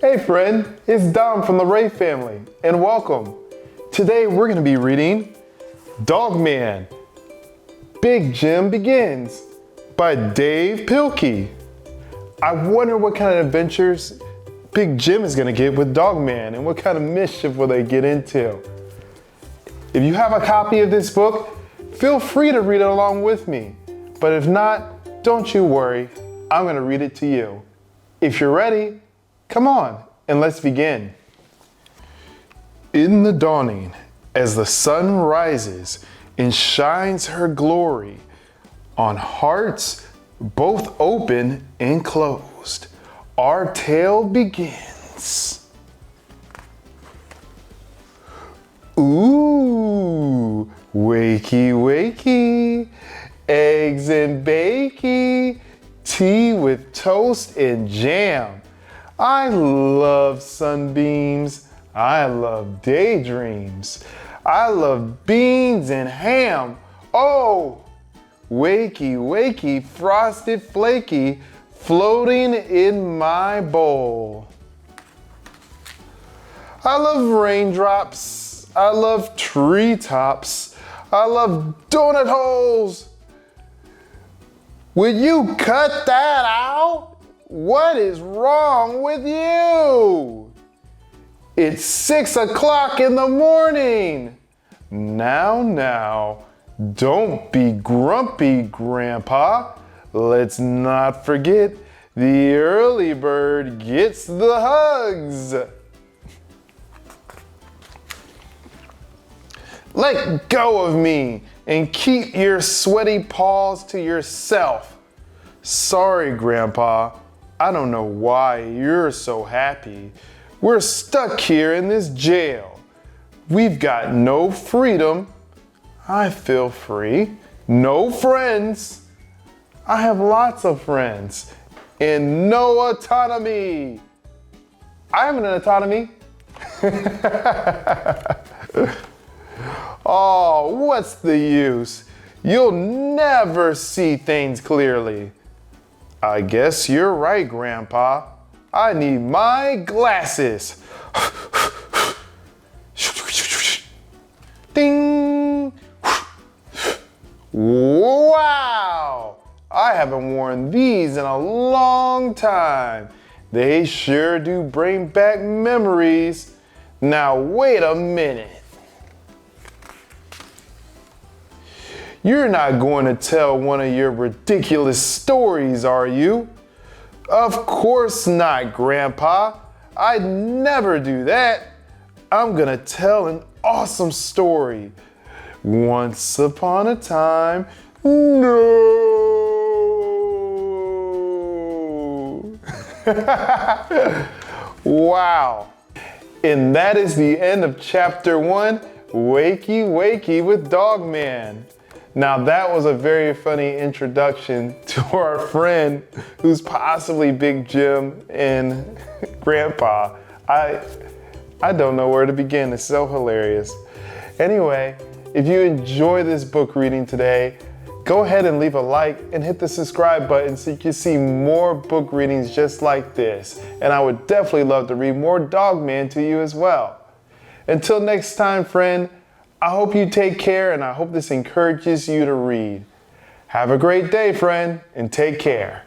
Hey friend, it's Dom from the Ray family, and welcome. Today we're going to be reading Dogman, Big Jim Begins by Dav Pilkey. I wonder what kind of adventures Big Jim is going to get with Dogman and what kind of mischief will they get into. If you have a copy of this book, feel free to read it along with me. But if not, don't you worry, I'm going to read it to you. If you're ready, come on, and let's begin. In the dawning, as the sun rises and shines her glory on hearts both open and closed, our tale begins. Ooh, wakey, wakey, eggs and bakey, tea with toast and jam. I love sunbeams, I love daydreams, I love beans and ham. Oh, wakey, wakey, frosted flaky, floating in my bowl. I love raindrops, I love treetops, I love donut holes. Will you cut that out? What is wrong with you? It's 6 o'clock in the morning. Now, don't be grumpy, Grandpa. Let's not forget the early bird gets the hugs. Let go of me and keep your sweaty paws to yourself. Sorry, Grandpa. I don't know why you're so happy. We're stuck here in this jail. We've got no freedom. I feel free. No friends. I have lots of friends. And no autonomy. I have an autonomy. Oh, what's the use? You'll never see things clearly. I guess you're right, Grandpa. I need my glasses. Ding! Wow! I haven't worn these in a long time. They sure do bring back memories. Now wait a minute. You're not going to tell one of your ridiculous stories, are you? Of course not, Grandpa. I'd never do that. I'm gonna tell an awesome story. Once upon a time, no. Wow. And that is the end of chapter 1, Wakey Wakey with Dogman. Now that was a very funny introduction to our friend who's possibly Big Jim and Grandpa. I don't know where to begin. It's so hilarious. Anyway, if you enjoy this book reading today, go ahead and leave a like and hit the subscribe button so you can see more book readings just like this. And I would definitely love to read more Dogman to you as well. Until next time, friend, I hope you take care, and I hope this encourages you to read. Have a great day, friend, and take care.